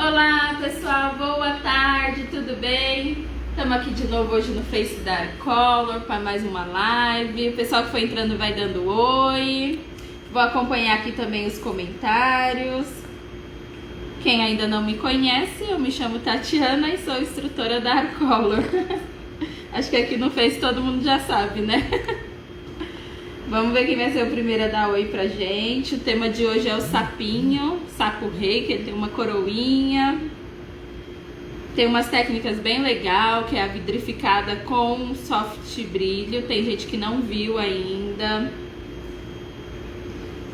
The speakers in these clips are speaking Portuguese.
Olá pessoal, boa tarde, tudo bem? Estamos aqui de novo hoje no Face da Arcolor para mais uma live. O pessoal que foi entrando vai dando oi. Vou acompanhar aqui também os comentários. Quem ainda não me conhece, eu me chamo Tatiana e sou instrutora da Arcolor. Acho que aqui no Face todo mundo já sabe, né? Vamos ver quem vai ser o primeiro a dar oi pra gente. O tema de hoje é o sapinho, sapo rei, que ele tem uma coroinha. Tem umas técnicas bem legal, que é a vidrificada com soft brilho. Tem gente que não viu ainda.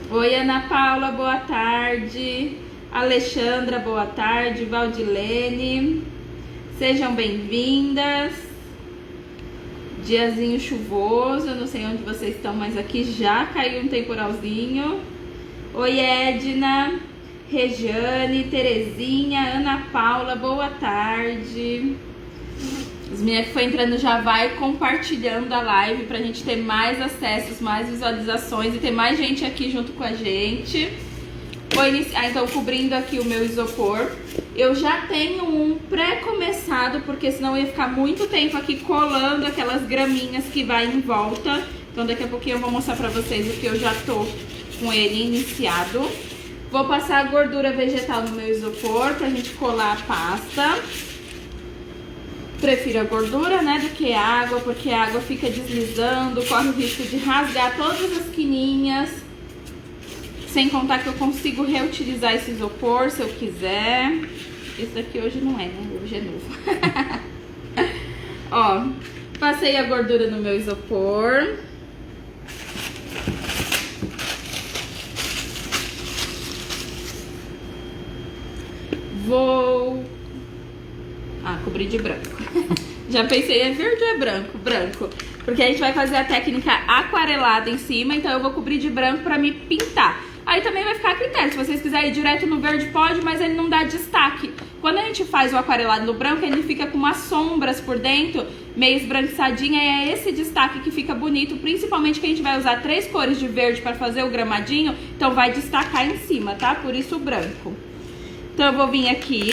Oi, Ana Paula, boa tarde. Alexandra, boa tarde. Valdilene, sejam bem-vindas. Diazinho chuvoso, eu não sei onde vocês estão, mas aqui já caiu um temporalzinho. Oi, Edna, Regiane, Terezinha, Ana Paula, boa tarde. As meninas que foi entrando já vai compartilhando a live pra gente ter mais acessos, mais visualizações e ter mais gente aqui junto com a gente. Vou iniciar então cobrindo aqui o meu isopor. Eu já tenho um pré-começado, porque senão ia ficar muito tempo aqui colando aquelas graminhas que vai em volta. Então daqui a pouquinho eu vou mostrar pra vocês o que eu já tô com ele iniciado. Vou passar a gordura vegetal no meu isopor pra gente colar a pasta. Prefiro a gordura, né, do que a água, porque a água fica deslizando, corre o risco de rasgar todas as quininhas. Sem contar que eu consigo reutilizar esse isopor se eu quiser. Esse daqui hoje não é, né? Hoje é novo. Ó, passei a gordura no meu isopor. Vou... cobrir de branco. Já pensei, é verde ou é branco? Branco. Porque a gente vai fazer a técnica aquarelada em cima, então eu vou cobrir de branco pra me pintar. Aí também vai ficar a critério, se vocês quiserem ir direto no verde pode, mas ele não dá destaque. Quando a gente faz o aquarelado no branco, ele fica com umas sombras por dentro, meio esbranquiçadinha, e é esse destaque que fica bonito, principalmente que a gente vai usar 3 cores de verde para fazer o gramadinho, então vai destacar em cima, tá? Por isso o branco. Então eu vou vir aqui,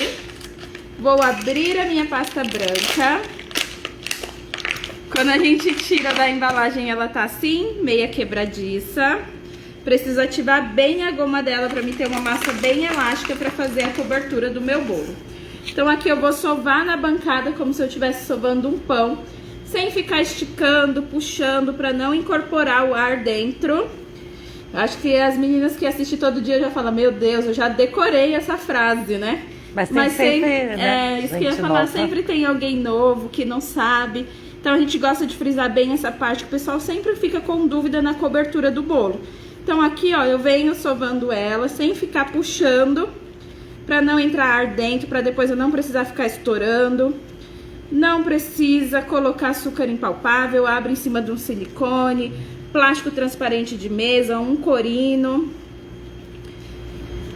vou abrir a minha pasta branca. Quando a gente tira da embalagem, ela tá assim, meia quebradiça. Preciso ativar bem a goma dela para me ter uma massa bem elástica para fazer a cobertura do meu bolo. Então aqui eu vou sovar na bancada como se eu estivesse sovando um pão, sem ficar esticando, puxando, para não incorporar o ar dentro. Acho que as meninas que assistem todo dia já falam, meu Deus, eu já decorei essa frase, né? Mas sempre, né? Isso que eu ia falar, sempre tem alguém novo que não sabe. Então a gente gosta de frisar bem essa parte, que o pessoal sempre fica com dúvida na cobertura do bolo. Então aqui, ó, eu venho sovando ela sem ficar puxando, pra não entrar ar dentro, pra depois eu não precisar ficar estourando. Não precisa colocar açúcar impalpável, abre em cima de um silicone, plástico transparente de mesa, um corino.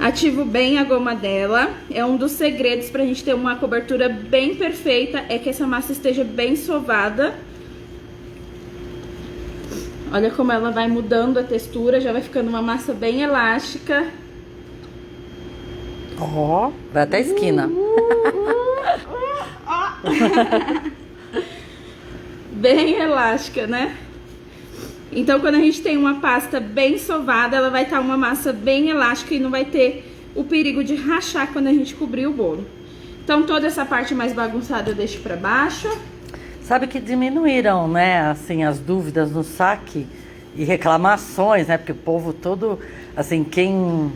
Ativo bem a goma dela. É um dos segredos pra gente ter uma cobertura bem perfeita, é que essa massa esteja bem sovada. Olha como ela vai mudando a textura, já vai ficando uma massa bem elástica. Ó, vai até a esquina. Bem elástica, né? Então quando a gente tem uma pasta bem sovada, ela vai estar uma massa bem elástica e não vai ter o perigo de rachar quando a gente cobrir o bolo. Então toda essa parte mais bagunçada eu deixo pra baixo. Sabe que diminuíram, né, assim, as dúvidas no saque e reclamações, né? Porque o povo todo, assim, quem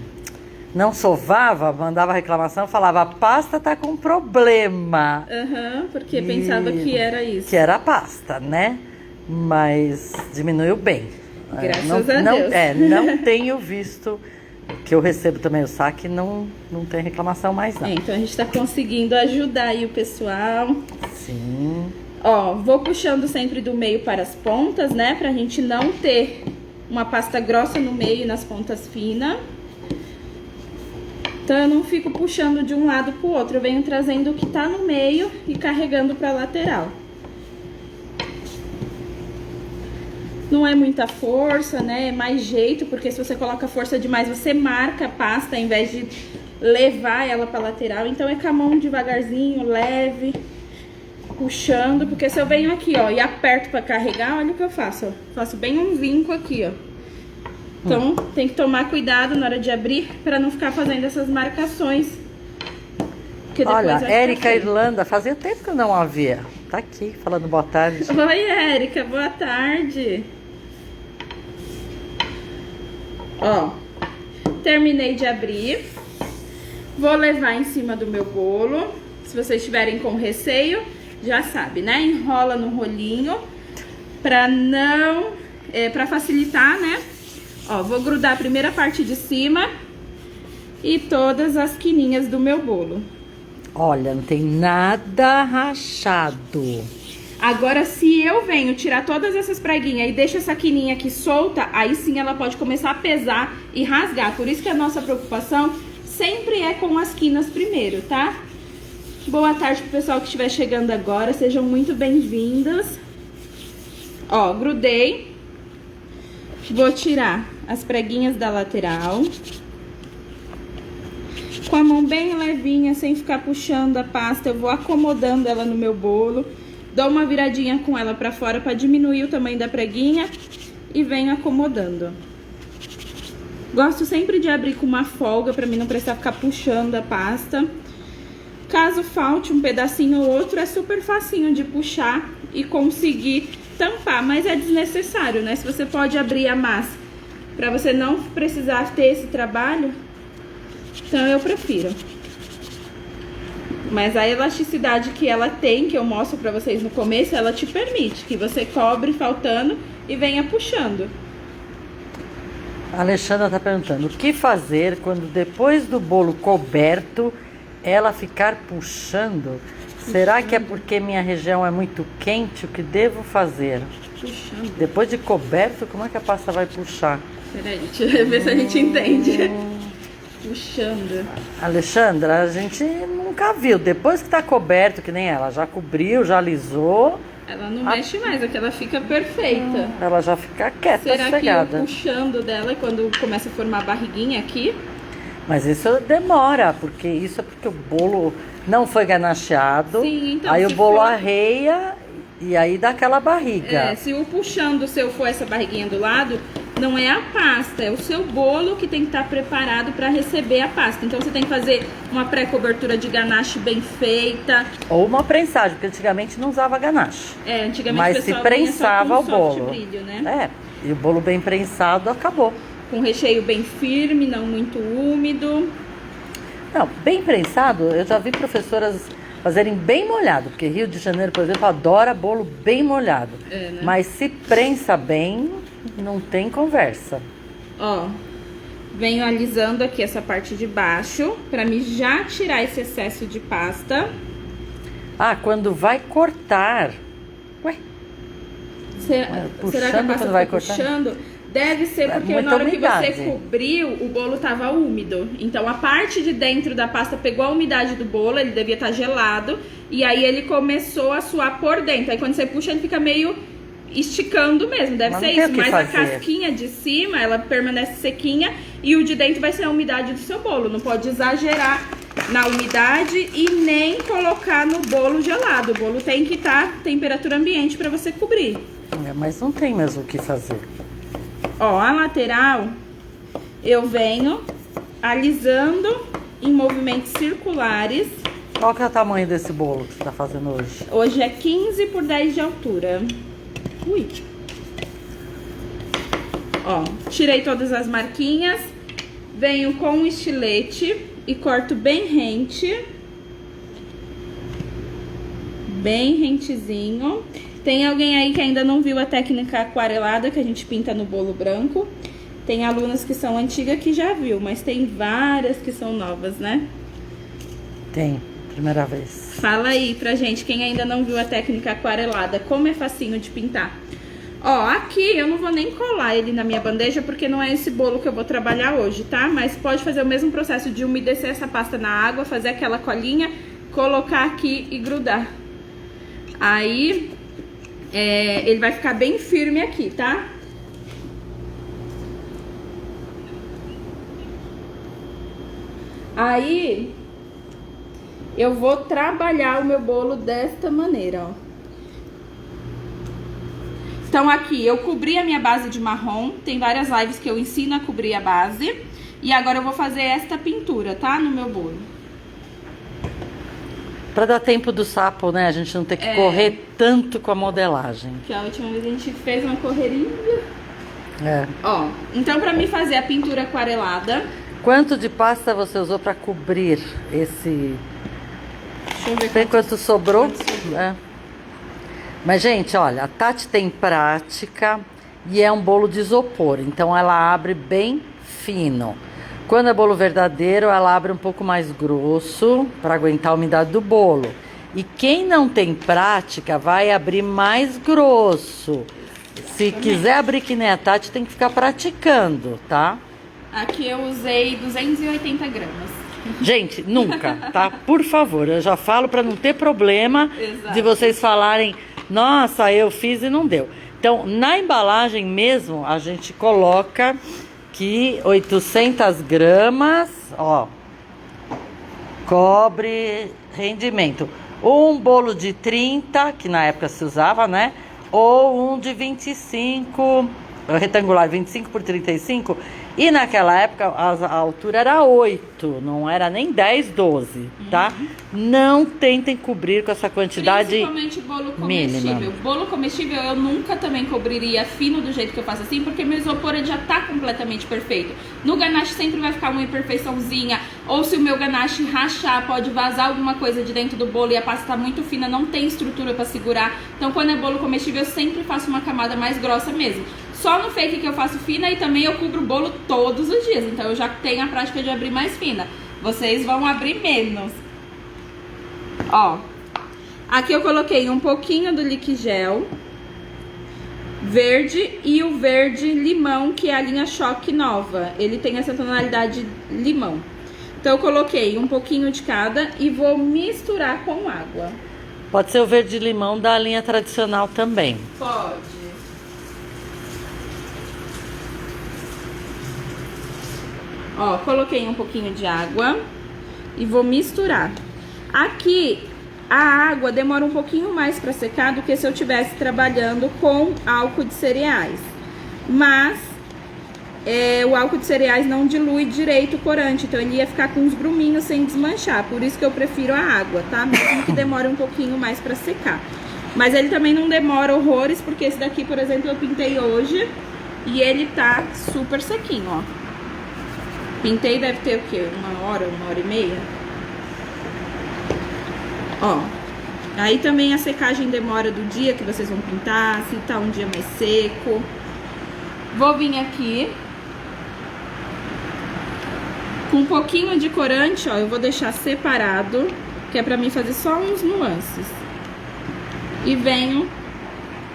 não sovava, mandava reclamação, falava, a pasta tá com problema. Porque pensava que era isso. Que era a pasta, né? Mas diminuiu bem. Graças a Deus. Não tenho visto, que eu recebo também o saque, não tem reclamação mais não. Então a gente tá conseguindo ajudar aí o pessoal. Sim. Ó, vou puxando sempre do meio para as pontas, né? Pra gente não ter uma pasta grossa no meio e nas pontas finas. Então eu não fico puxando de um lado pro outro. Eu venho trazendo o que tá no meio e carregando pra lateral. Não é muita força, né? É mais jeito, porque se você coloca força demais, você marca a pasta, ao invés de levar ela pra lateral. Então é com a mão devagarzinho, leve, puxando. Porque se eu venho aqui, ó, e aperto pra carregar, olha o que eu faço, ó. Faço bem um vinco aqui, ó. Então tem que tomar cuidado na hora de abrir pra não ficar fazendo essas marcações. Olha, Érica Irlanda, fazia tempo que eu não a via. Tá aqui, falando boa tarde. Oi, Érica, boa tarde. Ó, terminei de abrir. Vou levar em cima do meu bolo. Se vocês estiverem com receio, já sabe, né? Enrola no rolinho pra não... pra facilitar, né? Ó, vou grudar a primeira parte de cima e todas as quininhas do meu bolo. Olha, não tem nada rachado. Agora, se eu venho tirar todas essas preguinhas e deixo essa quininha aqui solta, aí sim ela pode começar a pesar e rasgar. Por isso que a nossa preocupação sempre é com as quinas primeiro, tá? Boa tarde pro pessoal que estiver chegando agora, sejam muito bem-vindas. Ó, grudei. Vou tirar as preguinhas da lateral. Com a mão bem levinha, sem ficar puxando a pasta, eu vou acomodando ela no meu bolo. Dou uma viradinha com ela pra fora pra diminuir o tamanho da preguinha e venho acomodando. Gosto sempre de abrir com uma folga pra mim não precisar ficar puxando a pasta. Caso falte um pedacinho ou outro, é super facinho de puxar e conseguir tampar, mas é desnecessário, né? Se você pode abrir a massa pra você não precisar ter esse trabalho, então eu prefiro. Mas a elasticidade que ela tem, que eu mostro pra vocês no começo, ela te permite que você cobre faltando e venha puxando. A Alexandra tá perguntando, o que fazer quando depois do bolo coberto, ela ficar puxando? Será que é porque minha região é muito quente? O que devo fazer? Puxando. Depois de coberto, como é que a pasta vai puxar? Peraí, deixa eu ver se a gente entende. Puxando. Alexandra, a gente nunca viu. Depois que tá coberto, que nem ela, já cobriu, já alisou. Ela não mexe mais, aqui ela fica perfeita. Ela já fica quieta, Será sossegada. que eu puxando dela, quando começa a formar a barriguinha aqui? Mas isso demora, porque isso é porque o bolo não foi ganacheado. Sim, então, aí o se bolo for- arreia e aí dá aquela barriga. É, se o puxando seu for essa barriguinha do lado, não é a pasta, é o seu bolo que tem que estar preparado para receber a pasta. Então você tem que fazer uma pré-cobertura de ganache bem feita. Ou uma prensagem, porque antigamente não usava ganache. É, antigamente Mas o se pessoal vinha só prensava com o soft bolo. brilho, né? É, e o bolo bem prensado acabou. Com recheio bem firme, não muito úmido. Não, bem prensado, eu já vi professoras fazerem bem molhado, porque Rio de Janeiro, por exemplo, adora bolo bem molhado. É, né? Mas se prensa bem, não tem conversa. Ó, venho alisando aqui essa parte de baixo, pra me já tirar esse excesso de pasta. Ah, quando vai cortar. Ué, Será puxando que a pasta quando vai fica cortar? puxando? Deve ser porque muita na hora umidade. que você cobriu, o bolo tava úmido. Então a parte de dentro da pasta pegou a umidade do bolo, ele devia estar gelado. E aí ele começou a suar por dentro. Aí quando você puxa, ele fica meio esticando mesmo, deve Mas ser não tem isso. o que Mas a fazer. casquinha de cima, ela permanece sequinha. E o de dentro vai ser a umidade do seu bolo. Não pode exagerar na umidade e nem colocar no bolo gelado. O bolo tem que estar temperatura ambiente para você cobrir. É, mas não tem mesmo o que fazer. Ó, a lateral eu venho alisando em movimentos circulares. Qual que é o tamanho desse bolo que você tá fazendo hoje? Hoje é 15 por 10 de altura. Ui. Ó, tirei todas as marquinhas. Venho com um estilete e corto bem rente. Bem rentezinho. Tem alguém aí que ainda não viu a técnica aquarelada que a gente pinta no bolo branco. Tem alunas que são antigas que já viu, mas tem várias que são novas, né? Tem, primeira vez. Fala aí pra gente, quem ainda não viu a técnica aquarelada, como é facinho de pintar. Ó, aqui eu não vou nem colar ele na minha bandeja, porque não é esse bolo que eu vou trabalhar hoje, tá? Mas pode fazer o mesmo processo de umedecer essa pasta na água, fazer aquela colinha, colocar aqui e grudar. Aí, ele vai ficar bem firme aqui, tá? Aí, eu vou trabalhar o meu bolo desta maneira, ó. Então aqui, eu cobri a minha base de marrom. Tem várias lives que eu ensino a cobrir a base. E agora eu vou fazer esta pintura, tá? No meu bolo. Pra dar tempo do sapo, né? A gente não ter que correr tanto com a modelagem. Que a última vez a gente fez uma correria. É. Ó, então pra mim fazer a pintura aquarelada... Quanto de pasta você usou pra cobrir esse... Deixa eu ver Tem quanto sobrou? quanto sobrou. É. Mas, gente, olha, a Tati tem prática e é um bolo de isopor. Então, ela abre bem fino. Quando é bolo verdadeiro, ela abre um pouco mais grosso para aguentar a umidade do bolo. E quem não tem prática vai abrir mais grosso. Se quiser abrir que nem a Tati, tem que ficar praticando, tá? Aqui eu usei 280 gramas. Gente, nunca, tá? Por favor, eu já falo para não ter problema. Exato. De vocês falarem, nossa, eu fiz e não deu. Então, na embalagem mesmo, a gente coloca que 800 gramas, ó, cobre rendimento. Um bolo de 30, que na época se usava, né? Ou um de 25, retangular, 25 por 35. E naquela época a altura era 8, não era nem 10, 12, tá? Não tentem cobrir com essa quantidade Principalmente bolo comestível. mínima. Bolo comestível eu nunca também cobriria fino do jeito que eu faço assim, porque meu isopor ele já tá completamente perfeito. No ganache sempre vai ficar uma imperfeiçãozinha, ou se o meu ganache rachar, pode vazar alguma coisa de dentro do bolo e a pasta tá muito fina, não tem estrutura pra segurar. Então quando é bolo comestível eu sempre faço uma camada mais grossa mesmo. Só no fake que eu faço fina e também eu cubro o bolo todos os dias. Então eu já tenho a prática de abrir mais fina. Vocês vão abrir menos. Ó. Aqui eu coloquei um pouquinho do Liquigel verde e o verde limão, que é a linha Choque Nova. Ele tem essa tonalidade limão. Então eu coloquei um pouquinho de cada e vou misturar com água. Pode ser o verde limão da linha tradicional também. Pode. Ó, coloquei um pouquinho de água e vou misturar. Aqui, a água demora um pouquinho mais para secar do que se eu estivesse trabalhando com álcool de cereais. Mas, o álcool de cereais não dilui direito o corante, então ele ia ficar com uns gruminhos sem desmanchar. Por isso que eu prefiro a água, tá? Mesmo que demore um pouquinho mais para secar. Mas ele também não demora horrores, porque esse daqui, por exemplo, eu pintei hoje e ele tá super sequinho, ó. Pintei deve ter o quê? Uma hora e meia? Ó. Aí também a secagem demora do dia que vocês vão pintar, se tá um dia mais seco. Vou vir aqui com um pouquinho de corante, ó. Eu vou deixar separado, que é pra mim fazer só uns nuances. E venho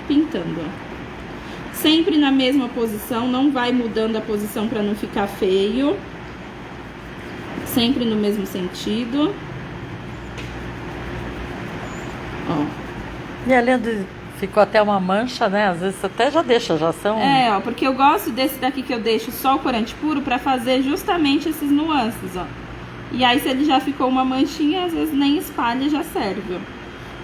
pintando, ó. Sempre na mesma posição, não vai mudando a posição pra não ficar feio. Sempre no mesmo sentido. Ó. E ali onde ficou até uma mancha, né? Às vezes até já deixa, já são... Ó, porque eu gosto desse daqui que eu deixo só o corante puro pra fazer justamente esses nuances, ó. E aí se ele já ficou uma manchinha, às vezes nem espalha, já serve.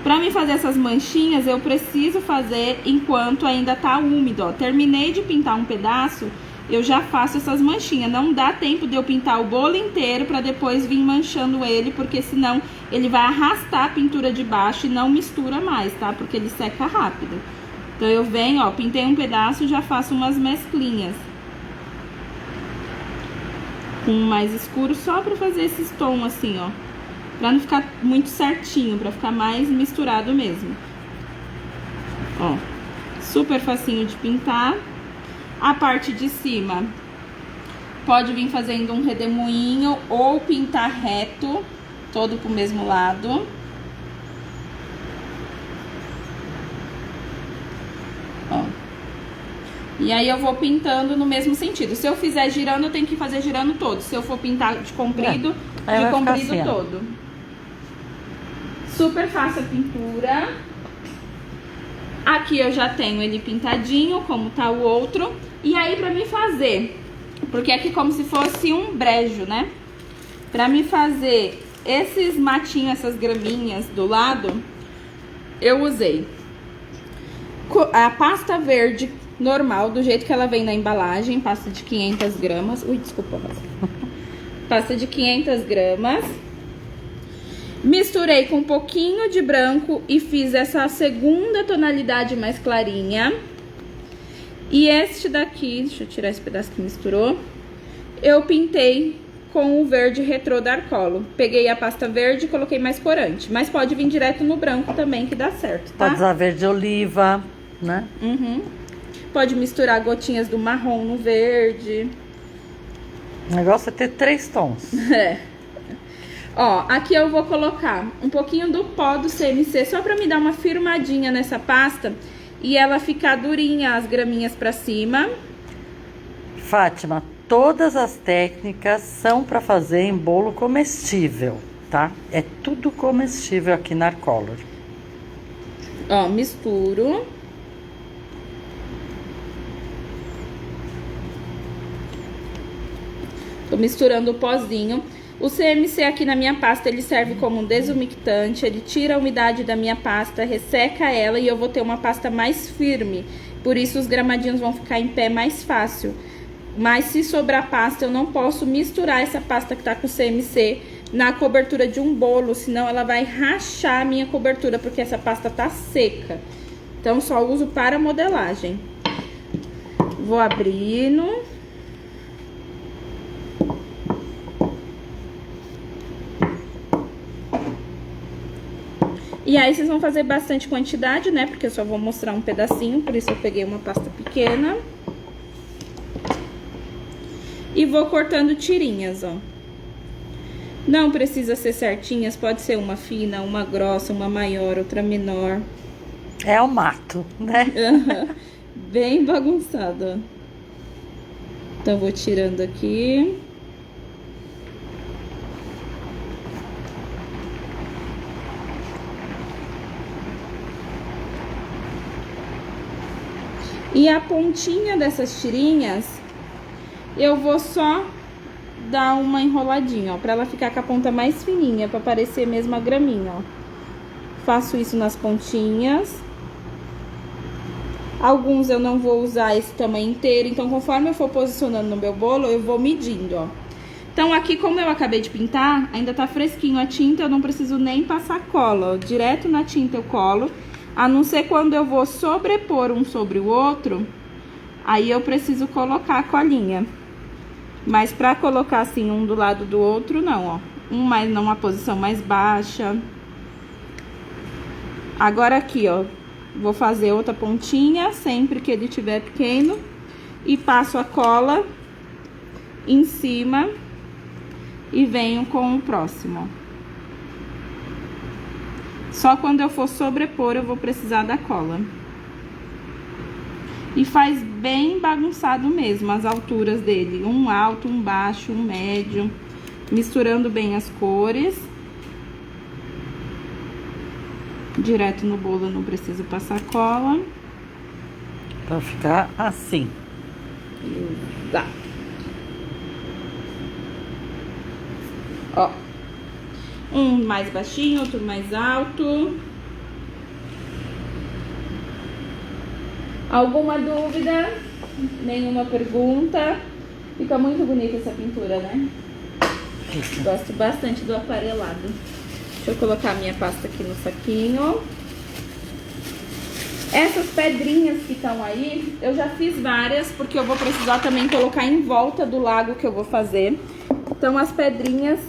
Pra mim fazer essas manchinhas, eu preciso fazer enquanto ainda tá úmido, ó. Terminei de pintar um pedaço, eu já faço essas manchinhas. Não dá tempo de eu pintar o bolo inteiro pra depois vir manchando ele, porque senão ele vai arrastar a pintura de baixo e não mistura mais, tá? Porque ele seca rápido. Então eu venho, ó, pintei um pedaço e já faço umas mesclinhas com mais escuro, só pra fazer esses tons assim, ó. Pra não ficar muito certinho, pra ficar mais misturado mesmo. Ó, super facinho de pintar. A parte de cima pode vir fazendo um redemoinho ou pintar reto, todo pro mesmo lado. Ó. E aí eu vou pintando no mesmo sentido. Se eu fizer girando, eu tenho que fazer girando todo. Se eu for pintar de comprido, de comprido assim, todo. Super fácil a pintura. Aqui eu já tenho ele pintadinho, como tá o outro. E aí pra mim fazer, porque aqui como se fosse um brejo, né? Pra me fazer esses matinhos, essas graminhas do lado, eu usei a pasta verde normal, do jeito que ela vem na embalagem, pasta de 500 gramas. Ui, desculpa, pasta de 500 gramas. Misturei com um pouquinho de branco e fiz essa segunda tonalidade mais clarinha. E este daqui, deixa eu tirar esse pedaço que misturou, eu pintei com o verde retrô da Arcolo. Peguei a pasta verde e coloquei mais corante. Mas pode vir direto no branco também, que dá certo, tá? Pode usar verde oliva, né? Uhum. Pode misturar gotinhas do marrom no verde. O negócio é ter 3 tons. É. Ó, aqui eu vou colocar um pouquinho do pó do CMC, só pra me dar uma firmadinha nessa pasta e ela ficar durinha, as graminhas pra cima. Fátima, todas as técnicas são para fazer em bolo comestível, tá? É tudo comestível aqui na Arcolor. Ó, misturo. Tô misturando o pozinho. O CMC aqui na minha pasta, ele serve como um desumectante, ele tira a umidade da minha pasta, resseca ela e eu vou ter uma pasta mais firme. Por isso os gramadinhos vão ficar em pé mais fácil. Mas se sobrar pasta, eu não posso misturar essa pasta que tá com CMC na cobertura de um bolo, senão ela vai rachar a minha cobertura, porque essa pasta tá seca. Então, só uso para modelagem. Vou abrindo. E aí, vocês vão fazer bastante quantidade, né? Porque eu só vou mostrar um pedacinho, por isso eu peguei uma pasta pequena. E vou cortando tirinhas, ó. Não precisa ser certinhas, pode ser uma fina, uma grossa, uma maior, outra menor. É o mato, né? Bem bagunçado, ó. Então, vou tirando aqui. E a pontinha dessas tirinhas, eu vou só dar uma enroladinha, ó, pra ela ficar com a ponta mais fininha, pra parecer mesmo a graminha, ó. Faço isso nas pontinhas. Alguns eu não vou usar esse tamanho inteiro, então conforme eu for posicionando no meu bolo, eu vou medindo, ó. Então aqui, como eu acabei de pintar, ainda tá fresquinho a tinta, eu não preciso nem passar cola, ó. Direto na tinta eu colo. A não ser quando eu vou sobrepor um sobre o outro, aí eu preciso colocar a colinha. Mas pra colocar assim um do lado do outro, não, ó. Um mais numa posição mais baixa. Agora aqui, ó, vou fazer outra pontinha sempre que ele tiver pequeno. E passo a cola em cima e venho com o próximo, ó. Só quando eu for sobrepor, eu vou precisar da cola. E faz bem bagunçado mesmo as alturas dele. Um alto, um baixo, um médio. Misturando bem as cores. Direto no bolo, eu não preciso passar cola. Pra ficar assim. Tá. Ó. Um mais baixinho, outro mais alto. Alguma dúvida? Nenhuma pergunta? Fica muito bonita essa pintura, né? Gosto bastante do aquarelado. Deixa eu colocar a minha pasta aqui no saquinho. Essas pedrinhas que estão aí, eu já fiz várias, porque eu vou precisar também colocar em volta do lago que eu vou fazer. Então, as pedrinhas,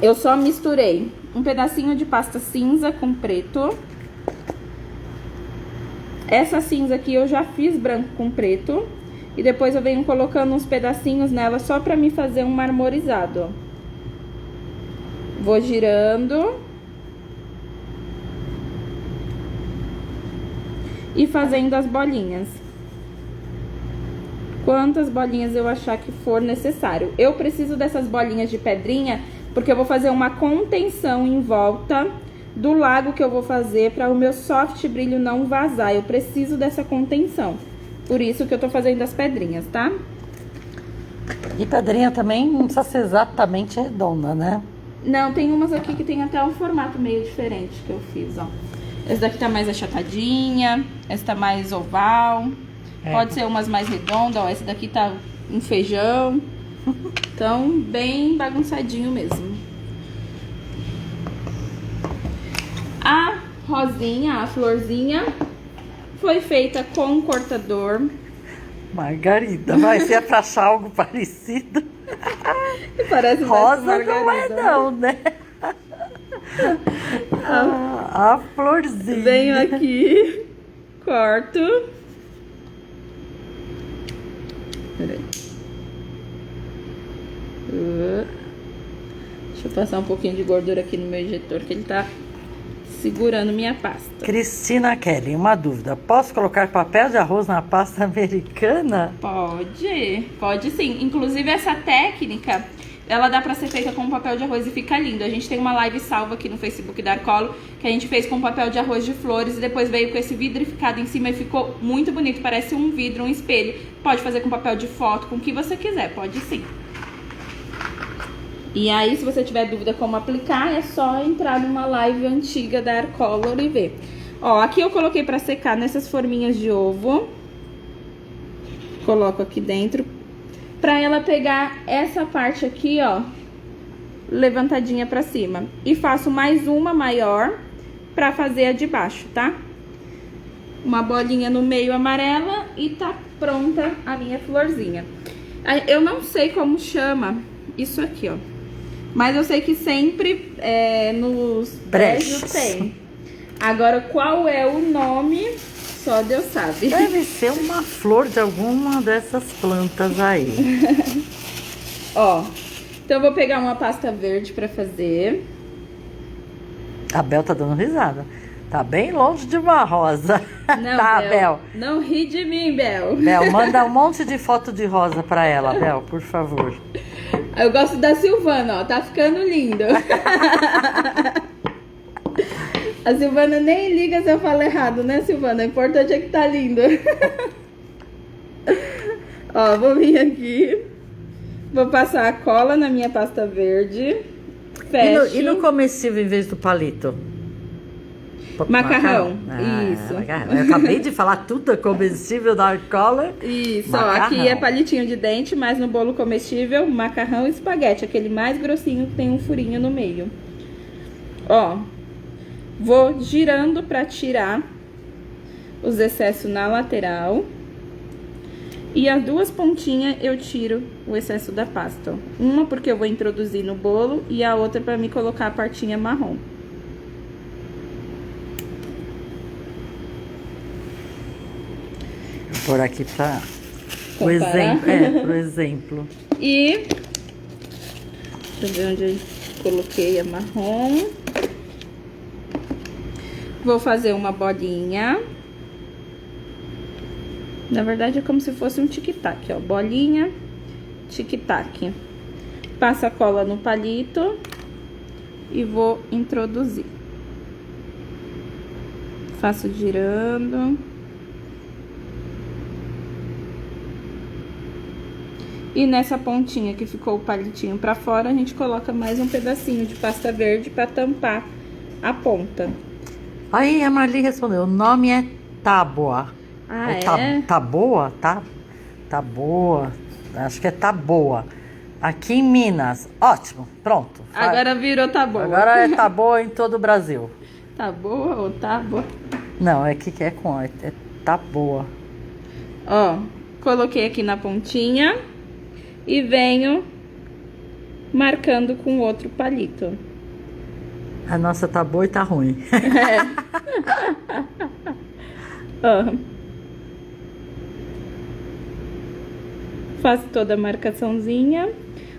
eu só misturei um pedacinho de pasta cinza com preto. Essa cinza aqui eu já fiz branco com preto. E depois eu venho colocando uns pedacinhos nela só pra me fazer um marmorizado, ó. Vou girando. E fazendo as bolinhas. Quantas bolinhas eu achar que for necessário. Eu preciso dessas bolinhas de pedrinha, porque eu vou fazer uma contenção em volta do lago que eu vou fazer para o meu soft brilho não vazar. Eu preciso dessa contenção. Por isso que eu tô fazendo as pedrinhas, tá? E pedrinha também não precisa ser exatamente redonda, né? Não, tem umas aqui que tem até um formato meio diferente que eu fiz, ó. Essa daqui tá mais achatadinha, essa tá mais oval. Pode ser umas mais redondas, ó. Essa daqui tá um feijão. Então, bem bagunçadinho mesmo. A rosinha, a florzinha, foi feita com um cortador. Margarida, vai ser pra achar algo parecido. Parece rosa margarida. não é não, né? A florzinha. Venho aqui, corto. Peraí. Deixa eu passar um pouquinho de gordura aqui no meu injetor, que ele tá segurando minha pasta. Cristina Kelly, uma dúvida. Posso colocar papel de arroz na pasta americana? Pode sim. Inclusive essa técnica, ela dá pra ser feita com papel de arroz e fica lindo. A gente tem uma live salva aqui no Facebook da Arcolo, que a gente fez com papel de arroz de flores e depois veio com esse vidrificado em cima e ficou muito bonito. Parece um vidro, um espelho. Pode fazer com papel de foto, com o que você quiser, pode sim. E aí, se você tiver dúvida como aplicar, é só entrar numa live antiga da Arcolor e ver. Ó, aqui eu coloquei pra secar nessas forminhas de ovo. Coloco aqui dentro. Pra ela pegar essa parte aqui, ó, levantadinha pra cima. E faço mais uma maior pra fazer a de baixo, tá? Uma bolinha no meio amarela e tá pronta a minha florzinha. Eu não sei como chama isso aqui, ó. Mas eu sei que sempre nos brechos tem. Agora, qual é o nome, só Deus sabe. Deve ser uma flor de alguma dessas plantas aí. Ó, então eu vou pegar uma pasta verde pra fazer. A Bel tá dando risada. Tá bem longe de uma rosa. Não, tá, Bel. Não ri de mim, Bel. Bel, manda um monte de foto de rosa pra ela, Bel, por favor. Eu gosto da Silvana, ó. Tá ficando lindo. A Silvana nem liga se eu falo errado, né, Silvana? O importante é que tá lindo. Ó, vou vir aqui. Vou passar a cola na minha pasta verde. Fecho. E no comestível em vez do palito? Macarrão. Isso. Macarrão. Eu acabei de falar tudo é comestível da Arcolor. Isso, macarrão. Ó, aqui é palitinho de dente, mas no bolo comestível, macarrão e espaguete, aquele mais grossinho que tem um furinho no meio. Ó, vou girando pra tirar os excessos na lateral. E as duas pontinhas eu tiro o excesso da pasta, ó. Uma porque eu vou introduzir no bolo e a outra pra me colocar a partinha marrom. Por aqui pra o exemplo. Pro exemplo. E deixa eu ver onde eu coloquei a marrom. Vou fazer uma bolinha. Na verdade é como se fosse um tic-tac, ó. Bolinha, tic-tac. Passo a cola no palito e vou introduzir. Faço girando. E nessa pontinha que ficou o palitinho pra fora, a gente coloca mais um pedacinho de pasta verde pra tampar a ponta. Aí a Marli respondeu, o nome é tábua. Ah, é? Taboa? Taboa. Acho que é taboa. Aqui em Minas. Ótimo, pronto. Agora virou taboa. Agora é taboa em todo o Brasil. Taboa ou tábua? Não, é que é com... É taboa. Ó, coloquei aqui na pontinha. E venho marcando com outro palito. A nossa tá boa e tá ruim. Ó. Faço toda a marcaçãozinha.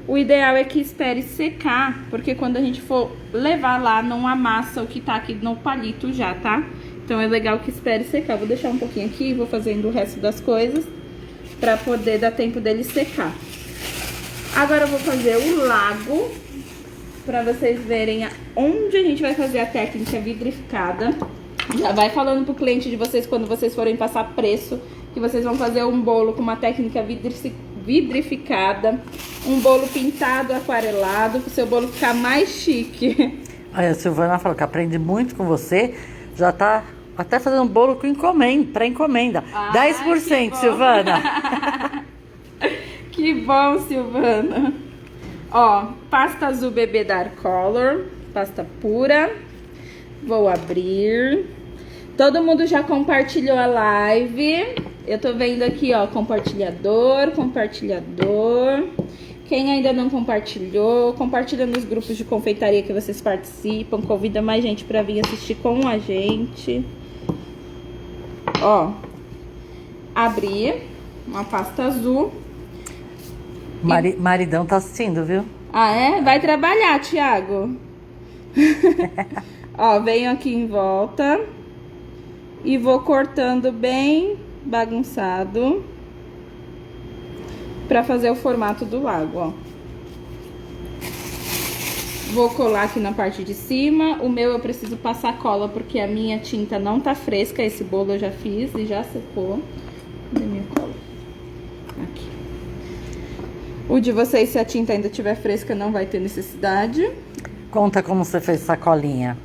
O ideal é que espere secar, porque quando a gente for levar lá, não amassa o que tá aqui no palito já, tá? Então é legal que espere secar. Vou deixar um pouquinho aqui e vou fazendo o resto das coisas pra poder dar tempo dele secar. Agora eu vou fazer o lago, pra vocês verem onde a gente vai fazer a técnica vidrificada. Já vai falando pro cliente de vocês, quando vocês forem passar preço, que vocês vão fazer um bolo com uma técnica vidrificada, um bolo pintado, aquarelado, para o seu bolo ficar mais chique. Aí a Silvana falou que aprende muito com você, já tá até fazendo um bolo com encomenda, pré-encomenda. 10%, Silvana. Que bom, Silvana. Ó, pasta azul bebê Dark Color, pasta pura. Vou abrir. Todo mundo já compartilhou a live. Eu tô vendo aqui, ó, compartilhador. Quem ainda não compartilhou, compartilha nos grupos de confeitaria que vocês participam. Convida mais gente pra vir assistir com a gente. Ó, abri uma pasta azul. Maridão tá assistindo, viu? Ah, é? Vai trabalhar, Thiago. Ó, venho aqui em volta e vou cortando bem bagunçado pra fazer o formato do lago, ó. Vou colar aqui na parte de cima. O meu eu preciso passar cola porque a minha tinta não tá fresca. Esse bolo eu já fiz e já secou. Cadê minha cola? Aqui. O de vocês, se a tinta ainda estiver fresca, não vai ter necessidade. Conta como você fez essa colinha.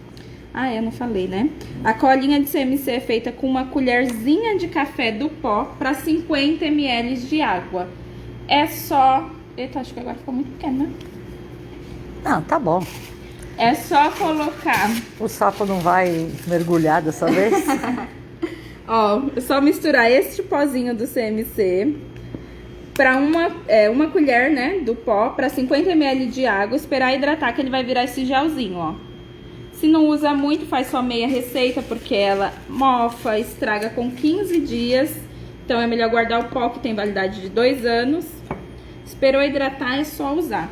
Ah, eu não falei, né? A colinha de CMC é feita com uma colherzinha de café do pó para 50 ml de água. É só... Eita, acho que agora ficou muito pequeno, né? Não, tá bom. É só colocar... O sapo não vai mergulhar dessa vez? Ó, é só misturar este pozinho do CMC para uma colher, né, do pó para 50 ml de água, esperar hidratar que ele vai virar esse gelzinho, ó. Se não usa muito, faz só meia receita, porque ela mofa, estraga com 15 dias. Então é melhor guardar o pó, que tem validade de 2 anos. Esperou hidratar, é só usar.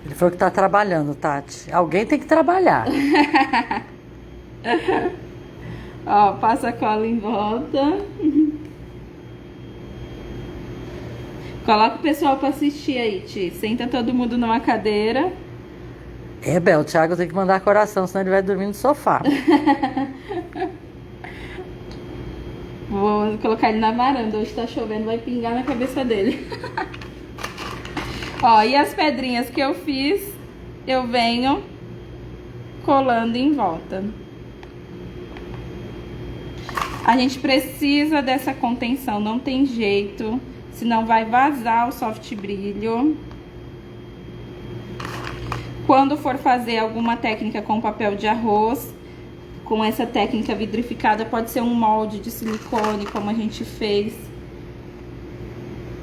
Ele falou que tá trabalhando, Tati. Alguém tem que trabalhar. Ó, passa a cola em volta. Coloca o pessoal pra assistir aí, Ti. Senta todo mundo numa cadeira. É, Bel, o Thiago tem que mandar coração, senão ele vai dormir no sofá. Vou colocar ele na varanda. Hoje tá chovendo, vai pingar na cabeça dele. Ó, e as pedrinhas que eu fiz, eu venho colando em volta. A gente precisa dessa contenção, não tem jeito, senão vai vazar o soft brilho. Quando for fazer alguma técnica com papel de arroz, com essa técnica vidrificada, pode ser um molde de silicone, como a gente fez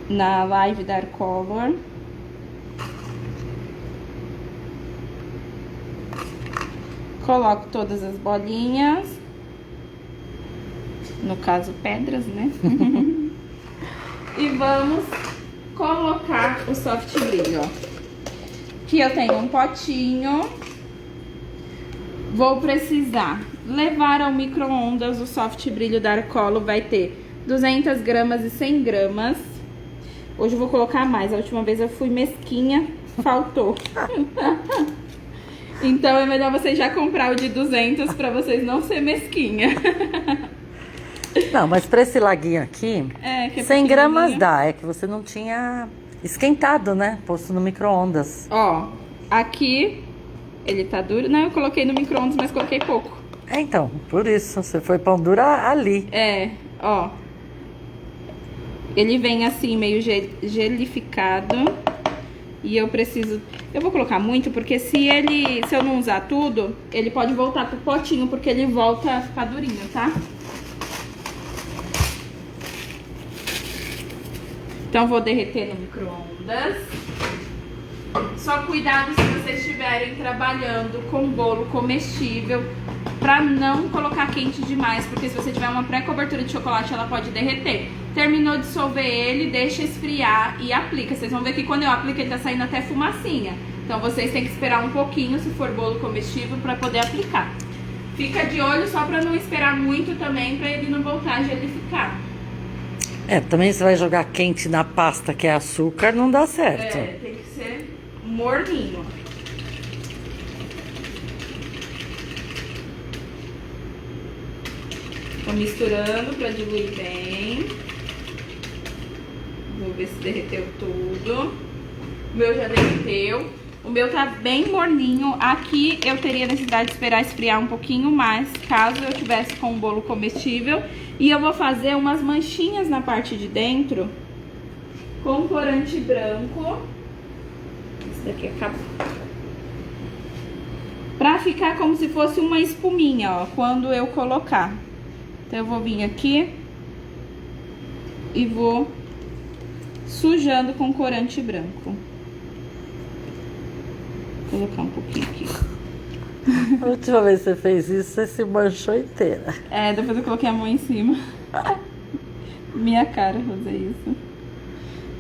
na live Dark Color. Coloco todas as bolinhas, no caso pedras, né? E vamos colocar o soft brilho, ó. Aqui eu tenho um potinho. Vou precisar levar ao micro-ondas. O soft brilho Dark Color vai ter 200 gramas e 100 gramas. Hoje eu vou colocar mais. A última vez eu fui mesquinha, faltou. Então é melhor você já comprar o de 200 para vocês não ser mesquinha. Não, mas para esse laguinho aqui, 100 gramas dá. É que você não tinha esquentado, né? Posto no micro-ondas. Ó, aqui ele tá duro. Não, eu coloquei no micro-ondas, mas coloquei pouco. É, então, por isso. Você foi pão dura ali. É, ó. Ele vem assim, meio gelificado. E eu preciso... Eu vou colocar muito, porque se eu não usar tudo, ele pode voltar pro potinho, porque ele volta a ficar durinho, tá? Então, vou derreter no micro-ondas. Só cuidado se vocês estiverem trabalhando com bolo comestível, pra não colocar quente demais, porque se você tiver uma pré-cobertura de chocolate, ela pode derreter. Terminou de dissolver ele, deixa esfriar e aplica. Vocês vão ver que quando eu aplico, ele tá saindo até fumacinha. Então, vocês têm que esperar um pouquinho, se for bolo comestível, pra poder aplicar. Fica de olho só pra não esperar muito também, pra ele não voltar a gelificar. É, também você vai jogar quente na pasta que é açúcar, não dá certo. É, tem que ser morninho. Vou misturando pra diluir bem. Vou Vou ver se derreteu tudo. O meu já derreteu. O meu tá bem morninho. Aqui eu teria necessidade de esperar esfriar um pouquinho mais, caso eu tivesse com um bolo comestível. E eu vou fazer umas manchinhas na parte de dentro com corante branco. Esse daqui acabou. Pra ficar como se fosse uma espuminha, ó, quando eu colocar. Então eu vou vir aqui e vou sujando com corante branco. Vou colocar um pouquinho aqui. A última vez que você fez isso, você se manchou inteira. É, depois eu coloquei a mão em cima. Minha cara fazer isso.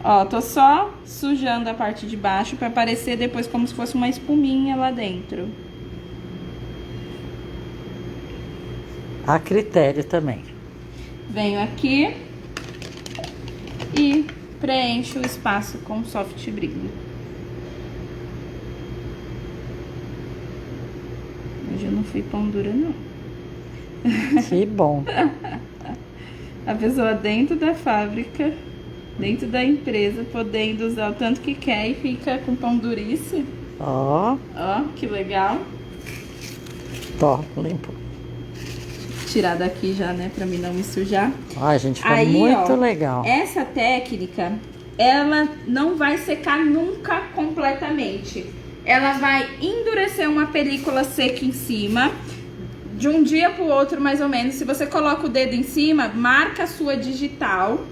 Ó, tô só sujando a parte de baixo pra parecer depois como se fosse uma espuminha lá dentro. A critério também. Venho aqui e preencho o espaço com soft brilho. Hoje eu não fui pão dura, não. Que bom. A pessoa dentro da fábrica, dentro da empresa, podendo usar o tanto que quer e fica com pão durice. Ó. Ó, que legal. Ó, limpo. Tirar daqui já, né, pra mim não me sujar. Ai, gente, ficou Aí, muito ó, legal. Essa técnica, ela não vai secar nunca completamente. Ela vai endurecer uma película seca em cima, de um dia pro outro, mais ou menos. Se você coloca o dedo em cima, marca a sua digital,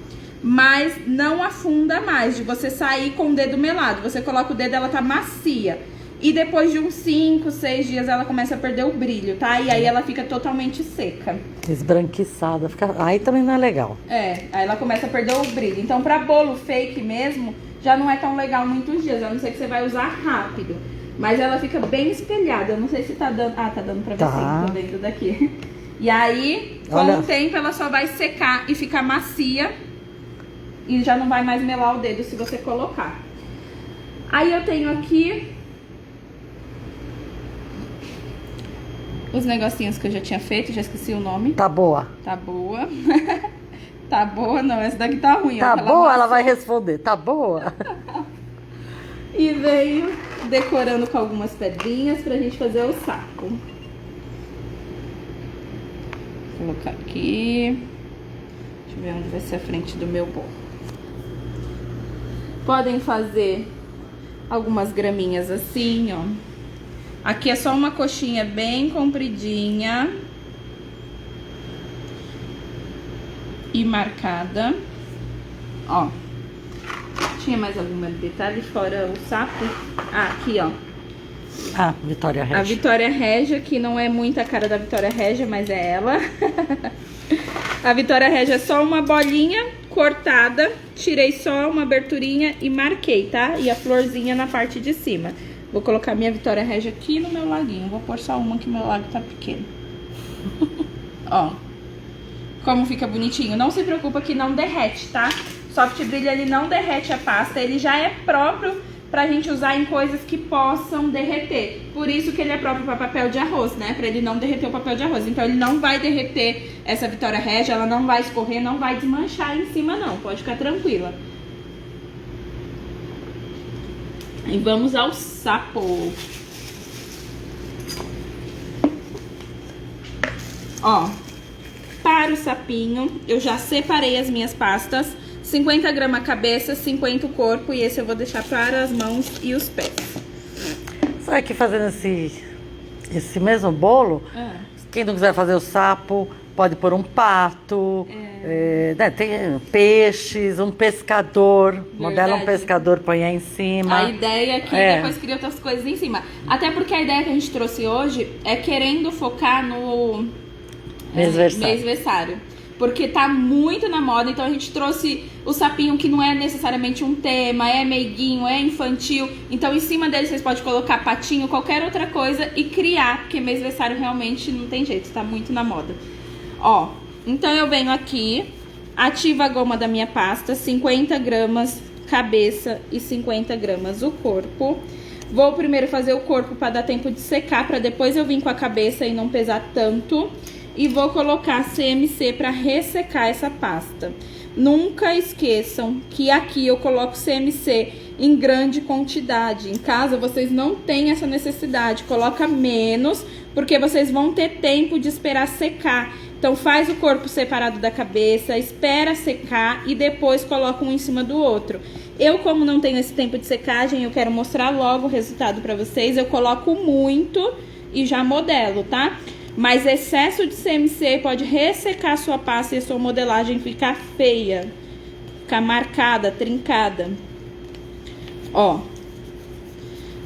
mas não afunda mais, de você sair com o dedo melado. Você coloca o dedo, ela tá macia. E depois de uns 5, 6 dias ela começa a perder o brilho, tá? E aí ela fica totalmente seca. Esbranquiçada. Fica... Aí também não é legal. É, aí ela começa a perder o brilho. Então pra bolo fake mesmo, já não é tão legal muitos dias, a não ser que você vai usar rápido. Mas ela fica bem espelhada, eu não sei se tá dando... Ah, tá dando pra ver Tá. sim, tô dentro daqui. E aí, com Olha. o tempo, ela só vai secar e ficar macia. E já não vai mais melar o dedo se você colocar. Aí eu tenho aqui os negocinhos que eu já tinha feito, já esqueci o nome. Tá boa. Tá boa. Tá boa, não, essa daqui tá ruim. Tá ó, boa, ela vai responder. Tá boa? E veio decorando com algumas pedrinhas pra gente fazer o saco. Vou colocar aqui. Deixa eu ver onde vai ser a frente do meu bolo. Podem fazer algumas graminhas assim, ó. Aqui é só uma coxinha bem compridinha e marcada. Ó. Tinha mais algum detalhe fora o sapo? Ah, aqui, ó. Ah, Vitória Regia. A Vitória Regia, que não é muito a cara da Vitória Regia, mas é ela. A Vitória Regia é só uma bolinha cortada. Tirei só uma aberturinha e marquei, tá? E a florzinha na parte de cima. Vou colocar minha Vitória Regia aqui no meu laguinho. Vou pôr só uma que meu lago tá pequeno. Ó. Como fica bonitinho. Não se preocupa que não derrete, tá? Soft Brilho, ele não derrete a pasta. Ele já é próprio pra gente usar em coisas que possam derreter. Por isso que ele é próprio pra papel de arroz, né? Pra ele não derreter o papel de arroz. Então ele não vai derreter essa Vitória Regia. Ela não vai escorrer, não vai desmanchar em cima, não. Pode ficar tranquila. E vamos ao sapo. Ó, para o sapinho, eu já separei as minhas pastas. 50 gramas a cabeça, 50 o corpo. E esse eu vou deixar para as mãos e os pés. Sabe que fazendo esse mesmo bolo, quem não quiser fazer o sapo, pode pôr um pato, né, tem peixes, um pescador. Modela um pescador, põe aí em cima. A ideia aqui é depois cria outras coisas em cima. Até porque a ideia que a gente trouxe hoje é querendo focar no mêsversário. Porque tá muito na moda, então a gente trouxe o sapinho que não é necessariamente um tema, é meiguinho, é infantil. Então em cima dele vocês podem colocar patinho, qualquer outra coisa e criar, porque mêsversário realmente não tem jeito, tá muito na moda. Ó, então eu venho aqui, ativo a goma da minha pasta, 50 gramas cabeça e 50 gramas o corpo. Vou primeiro fazer o corpo para dar tempo de secar, para depois eu vir com a cabeça e não pesar tanto. e vou colocar CMC para ressecar essa pasta. Nunca esqueçam que aqui eu coloco CMC em grande quantidade. Em casa vocês não têm essa necessidade, coloca menos, porque vocês vão ter tempo de esperar secar. Então faz o corpo separado da cabeça, espera secar e depois coloca um em cima do outro. Eu, como não tenho esse tempo de secagem, eu quero mostrar logo o resultado para vocês. Eu coloco muito e já modelo, tá? Mas excesso de CMC pode ressecar a sua pasta e a sua modelagem ficar feia, ficar marcada, trincada. Ó,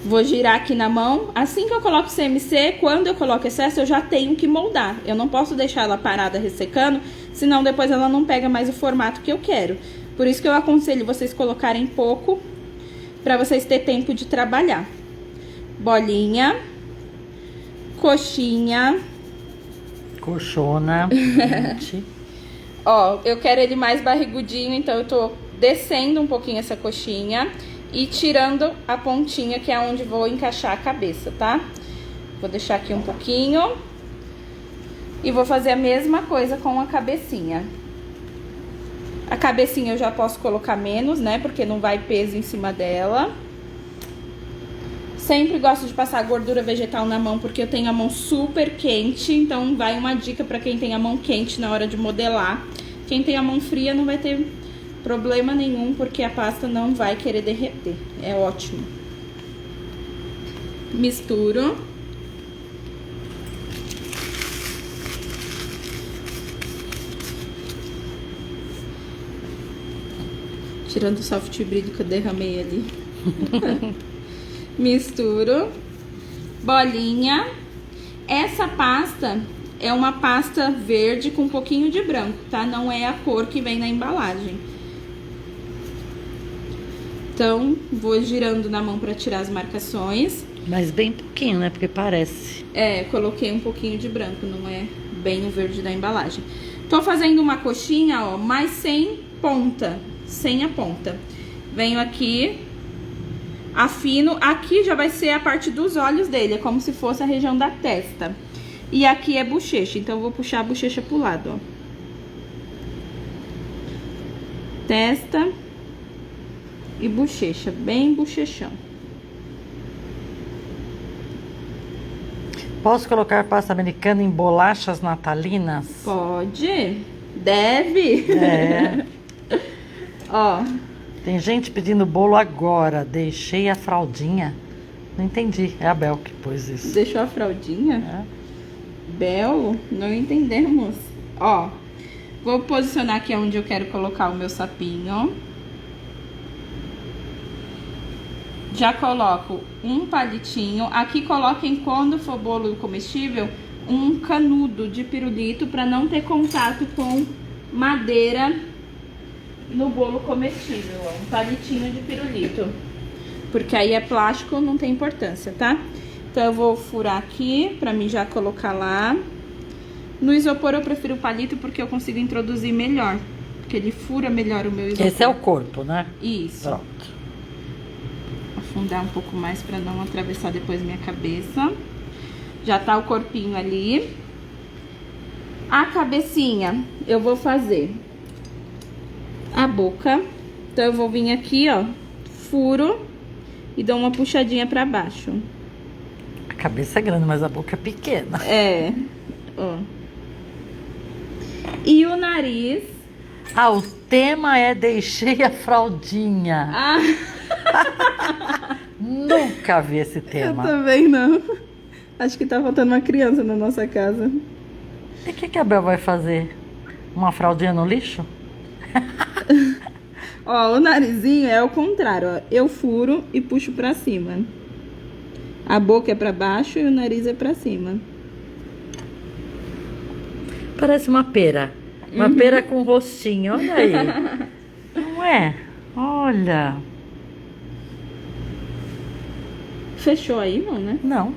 vou girar aqui na mão. Assim que eu coloco CMC, quando eu coloco excesso, eu já tenho que moldar. Eu não posso deixar ela parada ressecando, senão depois ela não pega mais o formato que eu quero. Por isso que eu aconselho vocês colocarem pouco, para vocês terem tempo de trabalhar. Bolinha, coxinha, coxona. Ó, eu quero ele mais barrigudinho, então eu tô descendo um pouquinho essa coxinha e tirando a pontinha, que é onde vou encaixar a cabeça, tá? Vou deixar aqui um pouquinho e vou fazer a mesma coisa com a cabecinha. A cabecinha eu já posso colocar menos, né? Porque não vai peso em cima dela. Sempre gosto de passar gordura vegetal na mão, porque eu tenho a mão super quente. Então vai uma dica pra quem tem a mão quente na hora de modelar. Quem tem a mão fria não vai ter problema nenhum, porque a pasta não vai querer derreter. É ótimo. Misturo. Tirando o soft brilho que eu derramei ali. Misturo. Bolinha. Essa pasta é uma pasta verde com um pouquinho de branco, tá? Não é a cor que vem na embalagem. Então, vou girando na mão pra tirar as marcações. Mas bem pouquinho, né? Porque parece. É, coloquei um pouquinho de branco, não é bem o verde da embalagem. Tô fazendo uma coxinha, ó, mas sem ponta. Sem a ponta. Venho aqui, afino. Aqui já vai ser a parte dos olhos dele, é como se fosse a região da testa. E aqui é bochecha, então eu vou puxar a bochecha pro lado, ó. Testa e bochecha, bem bochechão. Posso colocar pasta americana em bolachas natalinas? Pode, deve. É. Ó. Tem gente pedindo bolo agora. Deixei a fraldinha. Não entendi. É a Bel que pôs isso. Deixou a fraldinha? É. Bel, não entendemos. Ó, vou posicionar aqui onde eu quero colocar o meu sapinho. Já coloco um palitinho. Aqui coloquem, quando for bolo comestível, um canudo de pirulito para não ter contato com madeira no bolo comestível, ó, um palitinho de pirulito, porque aí é plástico, não tem importância, tá? Então eu vou furar aqui pra mim já colocar lá. No isopor eu prefiro o palito porque eu consigo introduzir melhor, porque ele fura melhor o meu isopor. Esse é o corpo, né? Isso. Pronto. Afundar um pouco mais pra não atravessar depois minha cabeça. Já tá o corpinho ali. A cabecinha eu vou fazer a boca. Então eu vou vir aqui, ó, furo e dou uma puxadinha pra baixo. A cabeça é grande, mas a boca é pequena. É, ó. E o nariz. Ah, o tema é deixei a fraldinha. Ah. Nunca vi esse Eu tema. também não. Acho que tá faltando uma criança na nossa casa. E o que a Bel vai fazer? Uma fraldinha no lixo? Ó, o narizinho é o contrário, ó. Eu furo e puxo pra cima. A boca é pra baixo e o nariz é pra cima. Parece uma pera. Uma pera com rostinho, olha aí. Não é? Olha. Fechou aí, não, né? Não.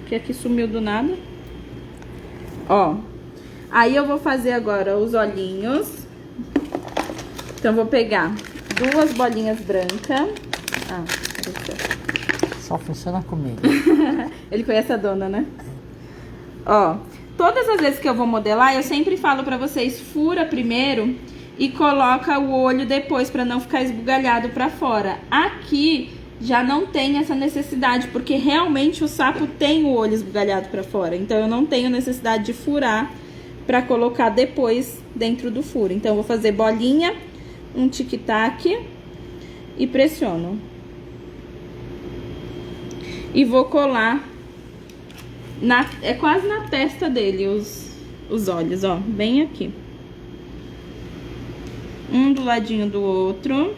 Porque aqui sumiu do nada. Ó. Aí eu vou fazer agora os olhinhos. Então, vou pegar 2 bolinhas brancas. Ah, só funciona comigo. Ele conhece a dona, né? Ó, Todas as vezes que eu vou modelar, eu sempre falo pra vocês, fura primeiro e coloca o olho depois, pra não ficar esbugalhado pra fora. Aqui já não tem essa necessidade, porque realmente o sapo tem o olho esbugalhado pra fora. Então eu não tenho necessidade de furar pra colocar depois dentro do furo. Então eu vou fazer bolinha, um tic-tac e pressiono. E vou colar, é quase na testa dele os olhos, ó, bem aqui. Um do ladinho do outro.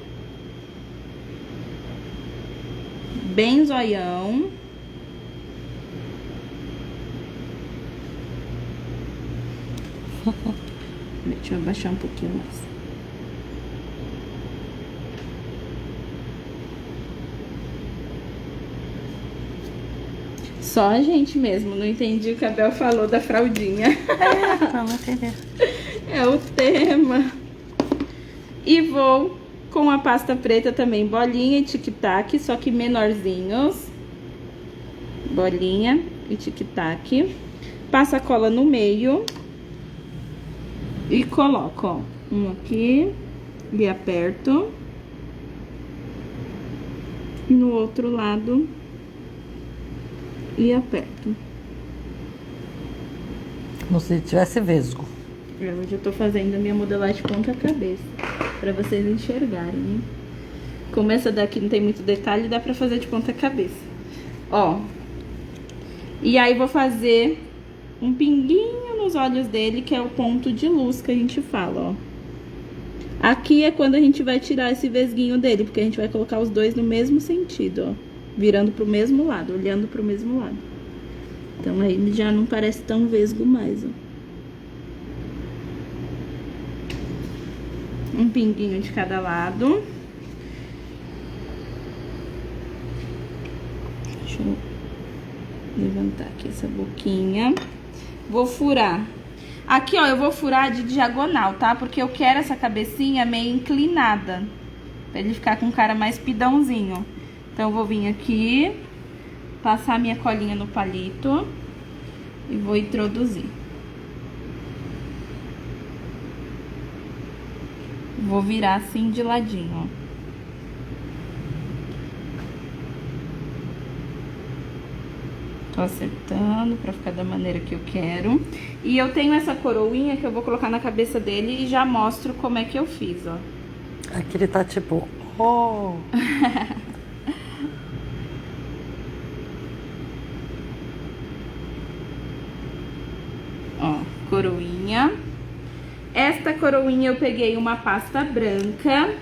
Bem zoião. Deixa eu abaixar um pouquinho mais. Só a gente mesmo, não entendi o que a Bel falou da fraldinha. Não entendi. É o tema. E vou com a pasta preta também, bolinha e tic-tac, só que menorzinhos. Bolinha e tic-tac. Passa a cola no meio. E coloco, ó, um aqui. E aperto. E no outro lado. E aperto. Como se tivesse vesgo. Hoje eu tô fazendo a minha modelagem ponta cabeça, pra vocês enxergarem, hein? Como essa daqui não tem muito detalhe, dá pra fazer de ponta cabeça. Ó. E aí vou fazer um pinguinho nos olhos dele, que é o ponto de luz que a gente fala, ó. Aqui é quando a gente vai tirar esse vesguinho dele, porque a gente vai colocar os dois no mesmo sentido, ó. Virando pro mesmo lado, olhando pro mesmo lado. Então aí ele já não parece tão vesgo mais, ó. Um pinguinho de cada lado. Deixa eu levantar aqui essa boquinha. Vou furar. Aqui, ó, eu vou furar de diagonal, tá? Porque eu quero essa cabecinha meio inclinada, pra ele ficar com um cara mais pidãozinho. Então, eu vou vir aqui, passar minha colinha no palito e vou introduzir. Vou virar assim de ladinho, ó. Tô acertando pra ficar da maneira que eu quero. E eu tenho essa coroinha que eu vou colocar na cabeça dele e já mostro como é que eu fiz, ó. Aqui ele tá tipo... Oh. Ó, coroinha. Esta coroinha eu peguei uma pasta branca,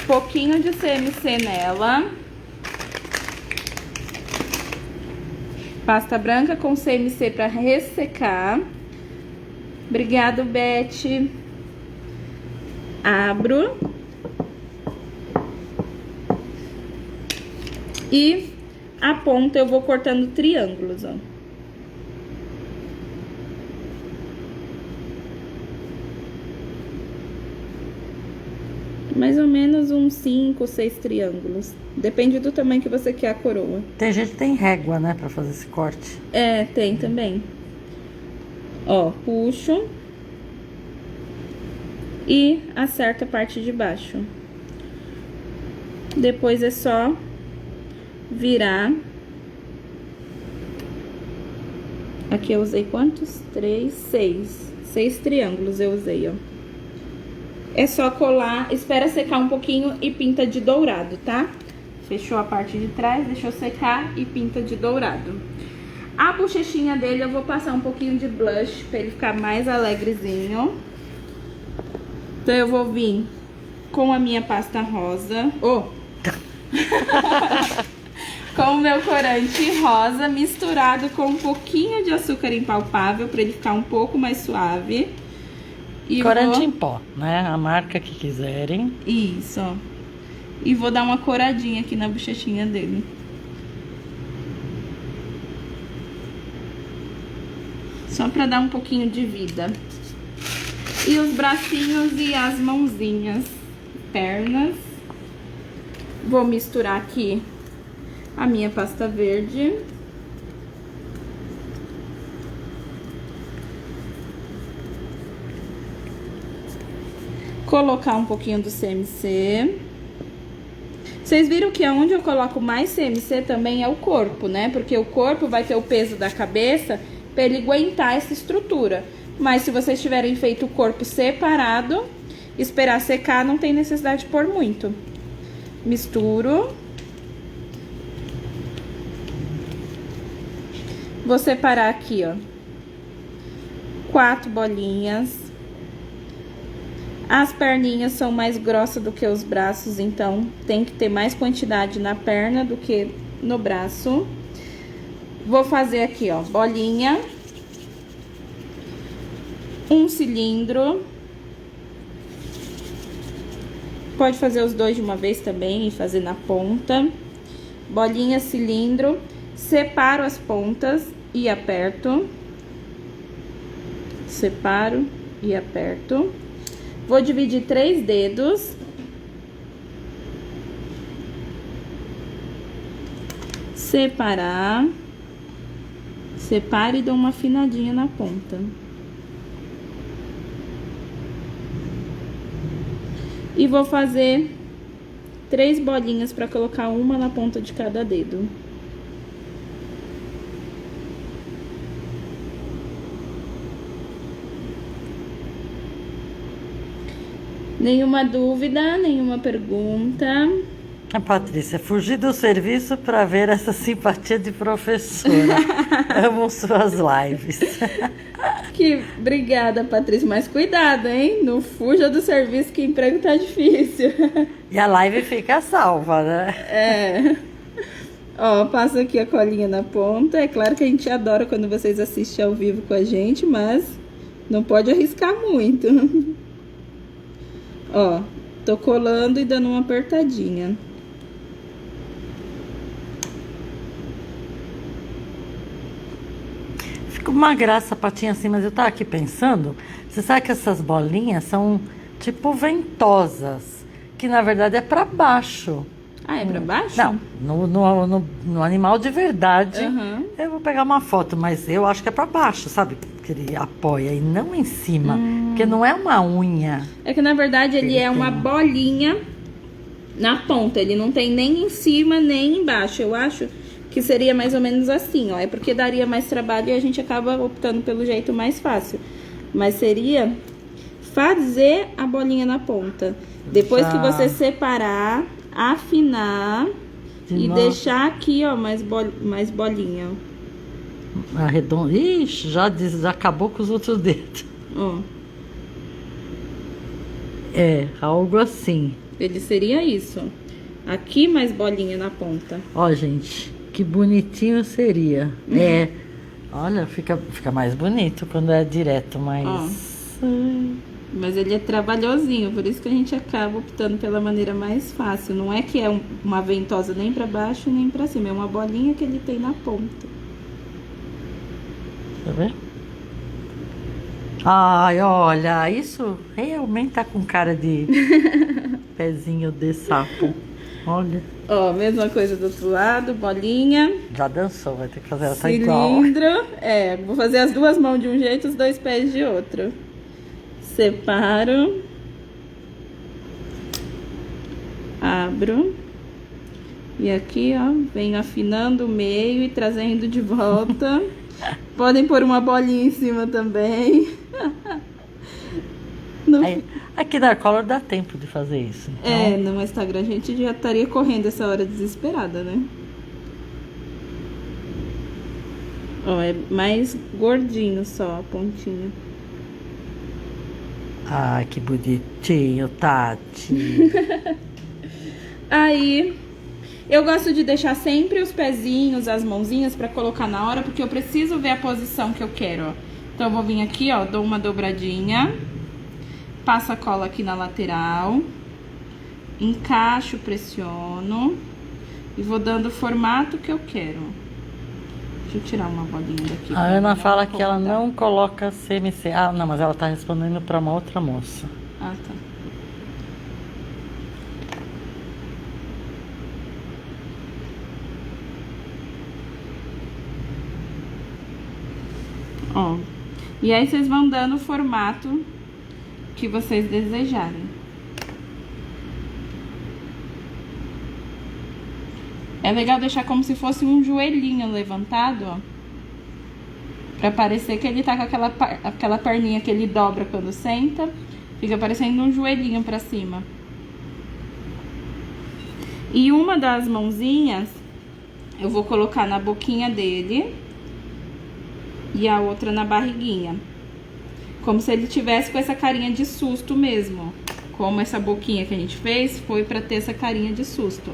pouquinho de CMC nela. Pasta branca com CMC para ressecar. Obrigado, Beth. Abro. E a ponta eu vou cortando triângulos, ó. Mais ou menos uns 5, 6 triângulos. Depende do tamanho que você quer a coroa. Tem gente que tem régua, né, pra fazer esse corte. É, tem também. Ó, puxo. E acerto a parte de baixo. Depois é só virar. Aqui eu usei quantos? 3, 6. 6 triângulos eu usei, ó. É só colar, espera secar um pouquinho e pinta de dourado, tá? Fechou a parte de trás, deixou secar e pinta de dourado. A bochechinha dele eu vou passar um pouquinho de blush pra ele ficar mais alegrezinho. Então eu vou vir com a minha pasta rosa. Oh! Com o meu corante rosa misturado com um pouquinho de açúcar impalpável pra ele ficar um pouco mais suave. E corante em pó, né? A marca que quiserem. Isso, ó. E vou dar uma coradinha aqui na bochechinha dele. Só pra dar um pouquinho de vida. E os bracinhos e as mãozinhas, pernas. Vou misturar aqui a minha pasta verde. colocar um pouquinho do CMC. Vocês viram que aonde eu coloco mais CMC também é o corpo, né? Porque o corpo vai ter o peso da cabeça para ele aguentar essa estrutura. Mas se vocês tiverem feito o corpo separado, esperar secar, não tem necessidade de pôr muito. Misturo. Vou separar aqui, ó, 4 bolinhas. As perninhas são mais grossas do que os braços, então tem que ter mais quantidade na perna do que no braço. Vou fazer aqui, ó, bolinha, um cilindro. Pode fazer os dois de uma vez também e fazer na ponta. Bolinha, cilindro, separo as pontas e aperto. Separo e aperto. Vou dividir 3 dedos. Separar. Separo e dou uma afinadinha na ponta. E vou fazer 3 bolinhas para colocar uma na ponta de cada dedo. Nenhuma dúvida, nenhuma pergunta. Patrícia, fugi do serviço para ver essa simpatia de professora. Amo suas lives. Obrigada, Patrícia. Mas cuidado, hein? Não fuja do serviço que emprego tá difícil. E a live fica salva, né? É. Ó, passo aqui a colinha na ponta. É claro que a gente adora quando vocês assistem ao vivo com a gente, mas não pode arriscar muito. Ó, tô colando e dando uma apertadinha. Fica uma graça a patinha assim, mas eu tava aqui pensando, você sabe que essas bolinhas são tipo ventosas, que na verdade é para baixo. Ah, é pra baixo? Não, no animal de verdade, eu vou pegar uma foto, mas eu acho que é para baixo, sabe? Que ele apoia e não em cima, porque não é uma unha. É que na verdade ele é uma bolinha na ponta, ele não tem nem em cima nem embaixo. Eu acho que seria mais ou menos assim, ó. É porque daria mais trabalho e a gente acaba optando pelo jeito mais fácil. Mas seria fazer a bolinha na ponta. Depois que você separar, afinar e deixar aqui, ó, mais bolinha, ó. Arredondo. Ixi, já acabou com os outros dedos. Ó. É, algo assim. Ele seria isso. Aqui mais bolinha na ponta. Ó, gente, que bonitinho seria. É, olha, fica mais bonito quando é direto, mas... Mas ele é trabalhosinho, por isso que a gente acaba optando pela maneira mais fácil. Não é que é uma ventosa nem pra baixo nem pra cima, é uma bolinha que ele tem na ponta. Tá vendo? Ai, olha, isso realmente tá com cara de pezinho de sapo. Olha. Ó, mesma coisa do outro lado, bolinha. Já dançou, vai ter que fazer essa igual. Cilindro. É, vou fazer as duas mãos de um jeito, os 2 pés de outro. Separo. Abro. E aqui, ó, venho afinando o meio e trazendo de volta. Podem pôr uma bolinha em cima também. Aí, aqui na Color dá tempo de fazer isso. Então... É, no Instagram a gente já estaria correndo essa hora desesperada, né? Ó, é mais gordinho só a pontinha. Ai, que bonitinho, Tati. Aí, eu gosto de deixar sempre os pezinhos, as mãozinhas pra colocar na hora, porque eu preciso ver a posição que eu quero, ó. Então, eu vou vir aqui, ó, dou uma dobradinha, passo a cola aqui na lateral, encaixo, pressiono e vou dando o formato que eu quero. Deixa eu tirar uma bolinha daqui. A Ana fala que ela não coloca CMC. Ah, não, mas ela tá respondendo pra uma outra moça. Ah, tá. Ó, e aí vocês vão dando o formato que vocês desejarem. É legal deixar como se fosse um joelhinho levantado, ó. Pra parecer que ele tá com aquela perninha que ele dobra quando senta. Fica parecendo um joelhinho pra cima. E uma das mãozinhas eu vou colocar na boquinha dele. E a outra na barriguinha. Como se ele tivesse com essa carinha de susto mesmo. Como essa boquinha que a gente fez foi pra ter essa carinha de susto.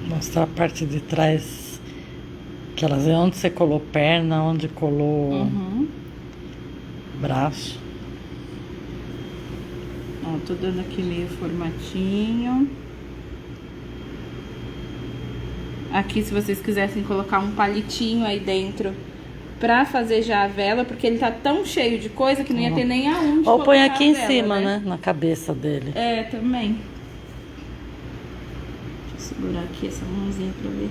Mostrar a parte de trás, que elas é onde você colou perna, onde colou braço. Ó, tô dando aqui meio formatinho. Aqui, se vocês quisessem colocar um palitinho aí dentro pra fazer já a vela, porque ele tá tão cheio de coisa que não ia ter nem aonde colocar. Ou põe aqui em vela, cima, né? Na cabeça dele. É, também. Deixa eu segurar aqui essa mãozinha pra ver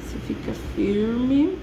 se fica firme.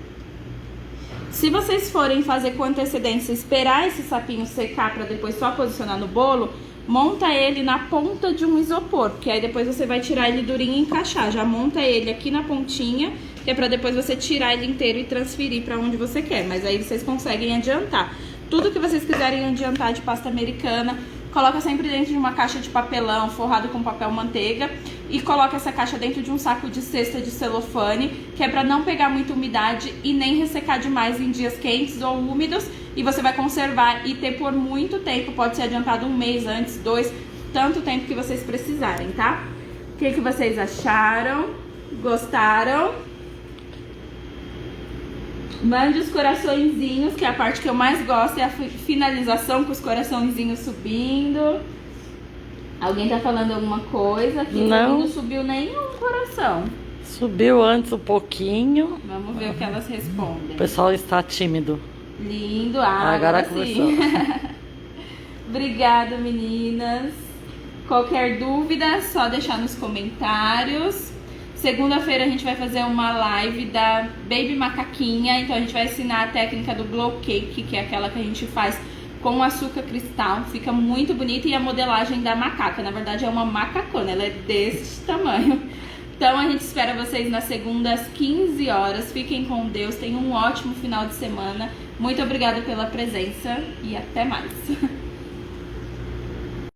Se vocês forem fazer com antecedência, esperar esse sapinho secar pra depois só posicionar no bolo, monta ele na ponta de um isopor, porque aí depois você vai tirar ele durinho e encaixar. Já monta ele aqui na pontinha, que é pra depois você tirar ele inteiro e transferir pra onde você quer. Mas aí vocês conseguem adiantar. Tudo que vocês quiserem adiantar de pasta americana, coloca sempre dentro de uma caixa de papelão forrado com papel manteiga e coloca essa caixa dentro de um saco de cesta de celofane, que é pra não pegar muita umidade e nem ressecar demais em dias quentes ou úmidos, e você vai conservar e ter por muito tempo, pode ser adiantado 1 mês antes, 2, tanto tempo que vocês precisarem, tá? O que vocês acharam? Gostaram? Mande os coraçõezinhos, que é a parte que eu mais gosto, é a finalização com os coraçõezinhos subindo. Alguém tá falando alguma coisa? Aqui não subiu nenhum coração. Subiu antes um pouquinho. Vamos ver o que elas respondem. O pessoal está tímido. Lindo. Agora sim. Obrigada, meninas. Qualquer dúvida, só deixar nos comentários. Segunda-feira a gente vai fazer uma live da Baby Macaquinha. Então a gente vai ensinar a técnica do glow cake, que é aquela que a gente faz com açúcar cristal. Fica muito bonita. E a modelagem da macaca. Na verdade é uma macacona, ela é desse tamanho. Então a gente espera vocês na segunda às 15 horas. Fiquem com Deus, tenham um ótimo final de semana. Muito obrigada pela presença e até mais.